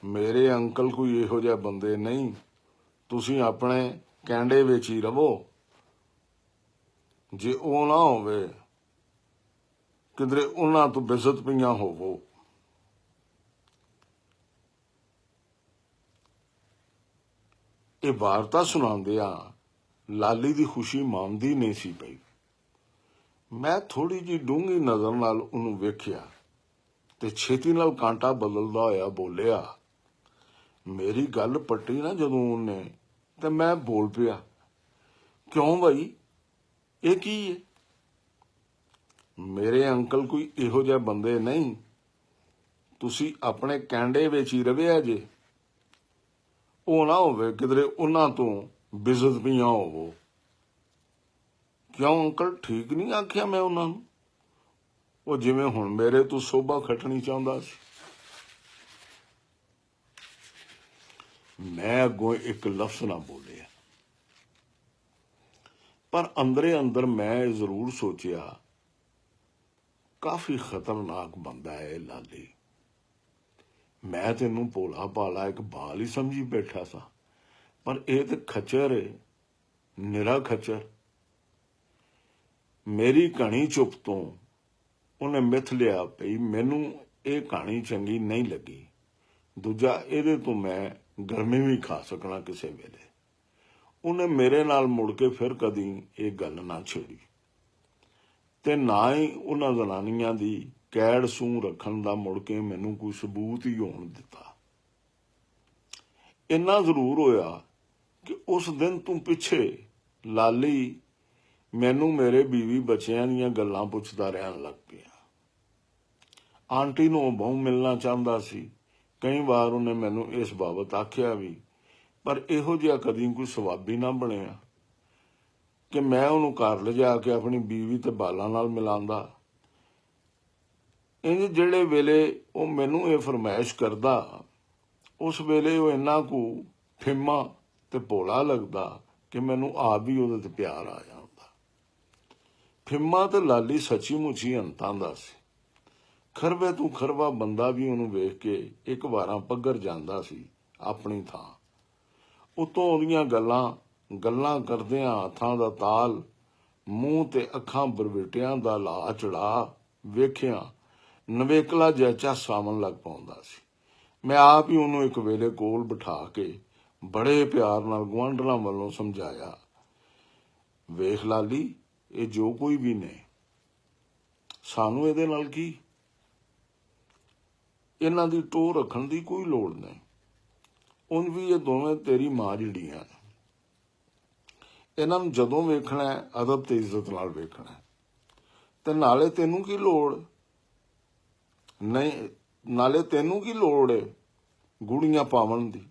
Speaker 1: ਮੇਰੇ ਅੰਕਲ ਕੋਈ ਇਹੋ ਜਿਹੇ ਬੰਦੇ ਨਹੀਂ, ਤੁਸੀਂ ਆਪਣੇ ਕੈਂਡੇ ਵਿੱਚ ਹੀ ਰਵੋ। ਜੇ ਉਹ ਨਾ ਹੋਵੇ ਕਿਧਰੇ ਉਹਨਾਂ ਤੋਂ ਬੇਇੱਜ਼ਤ ਪਈਆਂ ਹੋਵੋ। ਇਹ ਵਾਰਤਾ ਸੁਣਾਉਂਦਿਆਂ ਲਾਲੀ ਦੀ ਖੁਸ਼ੀ ਮਾਂਦੀ ਨਹੀਂ ਸੀ ਪਈ। ਮੈਂ ਥੋੜੀ ਜਿਹੀ ਡੂੰਘੀ ਨਜ਼ਰ ਨਾਲ ਉਹਨੂੰ ਵੇਖਿਆ ਤੇ ਛੇਤੀ ਨਾਲ ਕਾਂਟਾ ਬਦਲਦਾ ਹੋਇਆ ਬੋਲਿਆ, ਮੇਰੀ ਗੱਲ ਪੱਟੀ ਨਾ ਜਦੋਂ ਉਹਨੇ ਤੇ ਮੈਂ ਬੋਲ ਪਿਆ। ਕਿਉਂ ਬਾਈ ਇਹ ਕੀ ਹੈ? ਮੇਰੇ ਅੰਕਲ ਕੋਈ ਇਹੋ ਜਿਹੇ ਬੰਦੇ ਨਹੀਂ, ਤੁਸੀਂ ਆਪਣੇ ਕੈਂਡੇ ਵਿੱਚ ਹੀ ਰਵਿਆ ਜੇ। ਉਹ ਨਾ ਹੋਵੇ ਕਿਧਰੇ ਉਹਨਾਂ ਤੋਂ ਬੇਇੱਜ਼ਤ ਪਈਆਂ ਹੋਵੋ। ਕਿਉਂ ਅੰਕਲ ਠੀਕ ਨਹੀਂ ਆਖਿਆ ਮੈਂ ਉਹਨਾਂ ਨੂੰ? ਉਹ ਜਿਵੇਂ ਹੁਣ ਮੇਰੇ ਤੋਂ ਸੋਭਾ ਖੱਟਣੀ ਚਾਹੁੰਦਾ ਸੀ। ਮੈਂ ਅੱਗੋਂ ਇੱਕ ਲਫ਼ਜ਼ ਨਾ ਬੋਲਿਆ, ਪਰ ਅੰਦਰੇ ਅੰਦਰ ਮੈਂ ਜ਼ਰੂਰ ਸੋਚਿਆ ਕਾਫੀ ਖਤਰਨਾਕ ਬੰਦਾ ਹੈ ਲਾਲੀ। ਮੈਂ ਤੈਨੂੰ ਭੋਲਾ ਭਾਲਾ ਇੱਕ ਬਾਲ ਹੀ ਸਮਝੀ ਬੈਠਾ ਸਾਂ, ਪਰ ਇਹ ਤੇ ਖੱਚਰ ਹੈ, ਨਿਰਾ ਖੱਚਰ। ਮੇਰੀ ਕਹਾਣੀ ਚੁੱਪ ਤੋਂ ਉਹਨੇ ਮਿੱਥ ਲਿਆ ਪਈ ਮੈਨੂੰ ਇਹ ਕਹਾਣੀ ਚੰਗੀ ਨਹੀਂ ਲੱਗੀ। ਦੂਜਾ ਇਹਦੇ ਤੋਂ ਮੈਂ ਗਰਮੀ ਵੀ ਖਾ ਸਕਣਾ ਕਿਸੇ ਵੇਲੇ। ਉਹਨੇ ਮੇਰੇ ਨਾਲ ਮੁੜ ਕੇ ਫਿਰ ਕਦੀ ਇਹ ਗੱਲ ਨਾ ਛੇੜੀ ਤੇ ਨਾ ਹੀ ਉਹਨਾਂ ਜ਼ਨਾਨੀਆਂ ਦੀ ਕੈੜ ਸੂਹ ਰੱਖਣ ਦਾ ਮੁੜ ਕੇ ਮੈਨੂੰ ਕੋਈ ਸਬੂਤ ਹੀ ਹੋਣ ਦਿੱਤਾ। ਇੰਨਾ ਜ਼ਰੂਰ ਹੋਇਆ ਕਿ ਉਸ ਦਿਨ ਤੋਂ ਪਿੱਛੇ ਲਾਲੀ ਮੈਨੂੰ ਮੇਰੇ ਬੀਵੀ ਬੱਚਿਆਂ ਦੀਆਂ ਗੱਲਾਂ ਪੁੱਛਦਾ ਰਹਿਣ ਲੱਗ ਪਿਆ। ਆਂਟੀ ਨੂੰ ਬਹੁਤ ਮਿਲਣਾ ਚਾਹੁੰਦਾ ਸੀ। ਕਈ ਵਾਰ ਉਹਨੇ ਮੈਨੂੰ ਇਸ ਬਾਬਤ ਆਖਿਆ ਵੀ, ਪਰ ਇਹੋ ਜਿਹਾ ਕਦੀ ਕੋਈ ਸਵਾਬੀ ਨਾ ਬਣਿਆ ਕਿ ਮੈਂ ਉਹਨੂੰ ਘਰ ਲਿਜਾ ਕੇ ਆਪਣੀ ਬੀਵੀ ਤੇ ਬਾਲਾਂ ਨਾਲ ਮਿਲਾਉਂਦਾ। ਇੰਝ ਜਿਹੜੇ ਵੇਲੇ ਉਹ ਮੈਨੂੰ ਇਹ ਫਰਮਾਇਸ਼ ਕਰਦਾ, ਉਸ ਵੇਲੇ ਉਹ ਇੰਨਾ ਕੁ ਫਿੰਮਾ ਤੇ ਭੋਲਾ ਲੱਗਦਾ ਕਿ ਮੈਨੂੰ ਆਪ ਵੀ ਉਹਦੇ ਤੇ ਪਿਆਰ ਆ ਜਾਂਦਾ। ਫਿੰਮਾ ਤੇ ਲਾਲੀ ਸੱਚੀ ਮੁੱਚੀ ਅੰਤਾਂ ਦਾ ਸੀ। ਖਰਵੇ ਤੋਂ ਖਰਵਾ ਬੰਦਾ ਵੀ ਉਹਨੂੰ ਵੇਖ ਕੇ ਇੱਕ ਵਾਰਾਂ ਪੱਗਰ ਜਾਂਦਾ ਸੀ ਆਪਣੀ ਥਾਂ। ਉਤੋਂ ਉਹਦੀਆਂ ਗੱਲਾਂ ਕਰਦਿਆਂ ਹੱਥਾਂ ਦਾ ਤਾਲ, ਮੂੰਹ ਤੇ ਅੱਖਾਂ ਬਰਬੇਟਿਆਂ ਦਾ ਲਾ ਚੜਾ ਵੇਖਿਆ ਨਵੇਕਲਾ ਜਿਹਾ ਝਾਸਾ ਆਉਣ ਲੱਗ ਪਾਉਂਦਾ ਸੀ। ਮੈਂ ਆਪ ਹੀ ਉਹਨੂੰ ਇੱਕ ਵੇਲੇ ਕੋਲ ਬਿਠਾ ਕੇ ਬੜੇ ਪਿਆਰ ਨਾਲ ਗੁਆਂਢਣਾਂ ਵੱਲੋਂ ਸਮਝਾਇਆ, ਵੇਖ ਲਾਲੀ, ਇਹ ਜੋ ਕੋਈ ਵੀ ਨੇ, ਸਾਨੂੰ ਇਹਦੇ ਨਾਲ ਕੀ, ਇਹਨਾਂ ਦੀ ਟੋਹ ਰੱਖਣ ਦੀ ਕੋਈ ਲੋੜ ਨਹੀਂ। ਉਂਝ ਵੀ ਇਹ ਦੋਵੇਂ ਤੇਰੀ ਮਾਂ ਜਿਹੜੀਆਂ ਨੇ, ਇਹਨਾਂ ਨੂੰ ਜਦੋਂ ਵੇਖਣਾ ਹੈ ਅਦਬ ਤੇ ਇੱਜ਼ਤ ਨਾਲ ਵੇਖਣਾ ਹੈ। ਤੇ ਨਾਲੇ ਤੈਨੂੰ ਕੀ ਲੋੜ ਹੈ ਗੁੜੀਆਂ ਪਾਵਣ ਦੀ?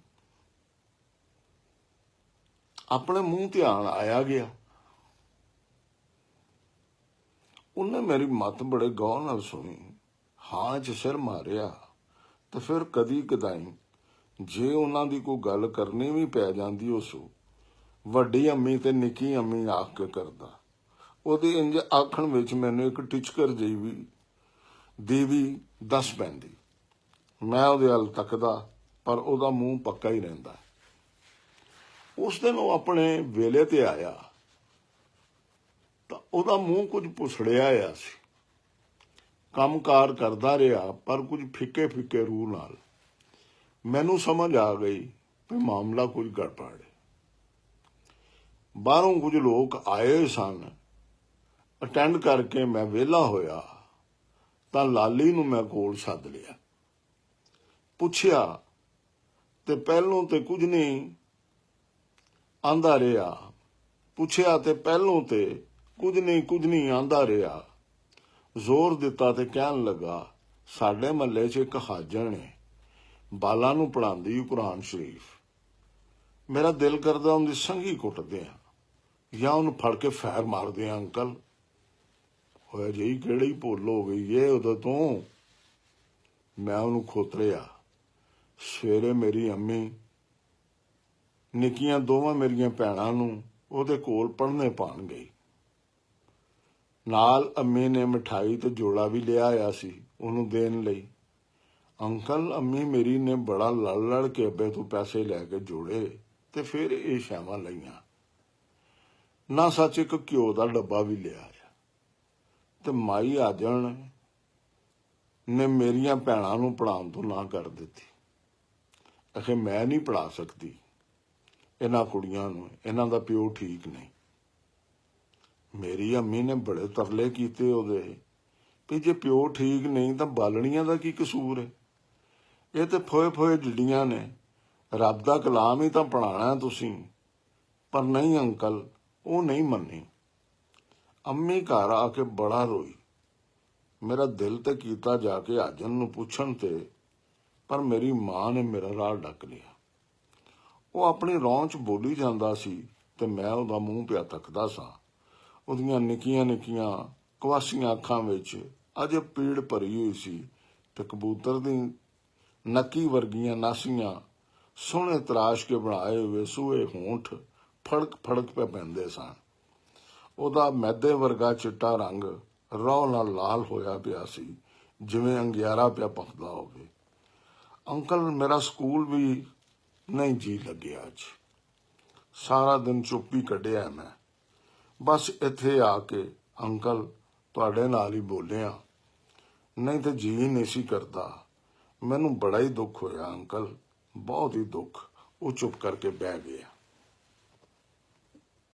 Speaker 1: ਆਪਣੇ ਮੂੰਹ ਧਿਆਨ ਆਇਆ ਗਿਆ। ਉਹਨੇ ਮੇਰੀ ਮੱਤ ਬੜੇ ਗੌਰ ਨਾਲ ਸੁਣੀ, ਹਾਂ 'ਚ ਸਿਰ ਮਾਰਿਆ ਤੇ ਫਿਰ ਕਦੀ ਕਦਾਈ ਜੇ ਉਹਨਾਂ ਦੀ ਕੋਈ ਗੱਲ ਕਰਨੀ ਵੀ ਪੈ ਜਾਂਦੀ, ਉਸ ਵੱਡੀ ਅੰਮੀ ਤੇ ਨਿੱਕੀ ਅੰਮੀ ਆਖ ਕੇ ਕਰਦਾ। ਉਹਦੇ ਇੰਜ ਆਖਣ ਵਿੱਚ ਮੈਨੂੰ ਇੱਕ ਟਿਚਕਰ ਜਿਹੀ ਵੀ ਦੱਸ ਪੈਂਦੀ। ਮੈਂ ਉਹਦੇ ਵੱਲ ਤੱਕਦਾ, ਪਰ ਉਹਦਾ ਮੂੰਹ ਪੱਕਾ ਹੀ ਰਹਿੰਦਾ। ਉਸ ਦਿਨ ਉਹ ਆਪਣੇ ਵੇਲੇ ਤੇ ਆਇਆ ਤਾਂ ਉਹਦਾ ਮੂੰਹ ਕੁਝ ਪੁਸੜਿਆ ਹੋਇਆ ਸੀ। ਕੰਮਕਾਰ ਕਰਦਾ ਰਿਹਾ, ਪਰ ਕੁਝ ਫਿੱਕੇ ਫਿੱਕੇ ਰੂਹ ਨਾਲ। ਮੈਨੂੰ ਸਮਝ ਆ ਗਈ ਕਿ ਮਾਮਲਾ ਕੁਝ ਗੜਬੜ ਹੈ। ਬਾਹਰੋਂ ਕੁਝ ਲੋਕ ਆਏ ਸਨ। ਅਟੈਂਡ ਕਰਕੇ ਮੈਂ ਵਿਹਲਾ ਹੋਇਆ ਤਾਂ ਲਾਲੀ ਨੂੰ ਮੈਂ ਕੋਲ ਸੱਦ ਲਿਆ। ਪੁੱਛਿਆ ਤੇ ਪਹਿਲੋਂ ਤੇ ਕੁਝ ਨਹੀਂ ਆਂਦਾ ਰਿਹਾ। ਪੁੱਛਿਆ ਤੇ ਪਹਿਲੋਂ ਤੇ ਕੁਝ ਨਹੀਂ ਆਂਦਾ ਰਿਹਾ। ਜ਼ੋਰ ਦਿੱਤਾ ਤੇ ਕਹਿਣ ਲੱਗਾ, ਸਾਡੇ ਮਹੱਲੇ 'ਚ ਇੱਕ ਹਾਜਣ ਹੈ, ਬਾਲਾਂ ਨੂੰ ਪੜ੍ਹਾਉਂਦੀ ਕੁਰਾਨ ਸ਼ਰੀਫ। ਮੇਰਾ ਦਿਲ ਕਰਦਾ ਉਹਦੀ ਸੰਘੀ ਕੁੱਟਦੇ ਆ ਜਾਂ ਉਹਨੂੰ ਫੜ ਕੇ ਫੈਰ ਮਾਰਦੇ ਆ। ਅੰਕਲ ਹੋਇਆ ਜੀ ਕਿਹੜੀ ਭੁੱਲ ਹੋ ਗਈ ਏ ਉਦੋਂ ਤੋਂ। ਮੈਂ ਉਹਨੂੰ ਖੋਤਰਿਆ। ਸਵੇਰੇ ਮੇਰੀ ਅੰਮੀ ਨਿੱਕੀਆਂ ਦੋਵਾਂ ਮੇਰੀਆਂ ਭੈਣਾਂ ਨੂੰ ਉਹਦੇ ਕੋਲ ਪੜ੍ਹਨੇ ਪਾਣ ਗਈ। ਨਾਲ ਅੰਮੀ ਨੇ ਮਿਠਾਈ ਤੇ ਜੋੜਾ ਵੀ ਲਿਆ ਆਇਆ ਸੀ ਉਹਨੂੰ ਦੇਣ ਲਈ। ਅੰਕਲ, ਅੰਮੀ ਮੇਰੀ ਨੇ ਬੜਾ ਲੜ ਕੇ ਅੱਬੇ ਤੋਂ ਪੈਸੇ ਲੈ ਕੇ ਜੋੜੇ ਤੇ ਫਿਰ ਇਹ ਸ਼ਾਵਾਂ ਲਈਆਂ। ਨਾ ਸੱਚ ਇੱਕ ਘਿਓ ਦਾ ਡੱਬਾ ਵੀ ਲਿਆ ਆਇਆ। ਤੇ ਮਾਈ ਆਜਣ ਨੇ ਮੇਰੀਆਂ ਭੈਣਾਂ ਨੂੰ ਪੜ੍ਹਾਉਣ ਤੋਂ ਨਾ ਕਰ ਦਿੱਤੀ। ਅਖੇ ਮੈਂ ਨਹੀਂ ਪੜ੍ਹਾ ਸਕਦੀ ਇਹਨਾਂ ਕੁੜੀਆਂ ਨੂੰ, ਇਹਨਾਂ ਦਾ ਪਿਓ ਠੀਕ ਨਹੀਂ। ਮੇਰੀ ਅੰਮੀ ਨੇ ਬੜੇ ਤਰਲੇ ਕੀਤੇ ਉਹਦੇ ਵੀ ਜੇ ਪਿਓ ਠੀਕ ਨਹੀਂ ਤਾਂ ਬਾਲਣੀਆਂ ਦਾ ਕੀ ਕਸੂਰ ਹੈ? ਇਹ ਤੇ ਫੋਏ ਡਿੱਡੀਆਂ ਨੇ, ਰੱਬ ਦਾ ਕਲਾਮ ਹੀ ਤਾਂ ਪੜ੍ਹਾਉਣਾ ਤੁਸੀਂ। ਪਰ ਨਹੀਂ ਅੰਕਲ, ਉਹ ਨਹੀਂ ਮੰਨੀ। ਅੰਮੀ ਘਰ ਆ ਕੇ ਬੜਾ ਰੋਈ। ਮੇਰਾ ਦਿਲ ਤੇ ਕੀਤਾ ਜਾ ਕੇ ਆਜਨ ਨੂੰ ਪੁੱਛਣ ਤੇ, ਪਰ ਮੇਰੀ ਮਾਂ ਨੇ ਮੇਰਾ ਰਾਹ ਡੱਕ ਲਿਆ। ਉਹ ਆਪਣੀ ਰੌਂ 'ਚ ਬੋਲੀ ਜਾਂਦਾ ਸੀ ਤੇ ਮੈਂ ਉਹਦਾ ਮੂੰਹ ਪਿਆ ਤੱਕਦਾ ਸਾਂ। ਉਹਦੀਆਂ ਨਿੱਕੀਆਂ ਕਵਾਸੀਆਂ ਅੱਖਾਂ ਵਿੱਚ ਅਜੇ ਪੀੜ ਭਰੀ ਹੋਈ ਸੀ ਤੇ ਕਬੂਤਰ ਦੀ ਨੱਕੀ ਵਰਗੀਆਂ ਨਾਸੀਆਂ ਸੋਹਣੇ ਤਰਾਸ਼ ਕੇ ਬਣਾਏ ਹੋਏ ਸੂਹੇ ਹੋਂਠ ਫੜਕ ਪੈ ਪੈਂਦੇ ਸਨ। ਉਹਦਾ ਮੈਦੇ ਵਰਗਾ ਚਿੱਟਾ ਰੰਗ ਰੌਹ ਨਾਲ ਲਾਲ ਹੋਇਆ ਪਿਆ ਸੀ, ਜਿਵੇਂ ਅੰਗਿਆਰਾ ਪਿਆ ਪੱਕਦਾ ਹੋਵੇ। ਅੰਕਲ, ਮੇਰਾ ਸਕੂਲ ਵੀ ਨਹੀਂ ਜੀ ਲੱਗਿਆ ਅੱਜ। ਸਾਰਾ ਦਿਨ ਚੁੱਪੀ ਕੱਢਿਆ ਮੈਂ। ਬਸ ਇੱਥੇ ਆ ਕੇ ਅੰਕਲ ਤੁਹਾਡੇ ਨਾਲ ਹੀ ਬੋਲਿਆ, ਨਹੀਂ ਤੇ ਜੀ ਨਹੀਂ ਸੀ ਕਰਦਾ। ਮੈਨੂੰ ਬੜਾ ਹੀ ਦੁੱਖ ਹੋਇਆ ਅੰਕਲ, ਬਹੁਤ ਹੀ ਦੁੱਖ। ਉਹ ਚੁੱਪ ਕਰਕੇ ਬਹਿ ਗਿਆ।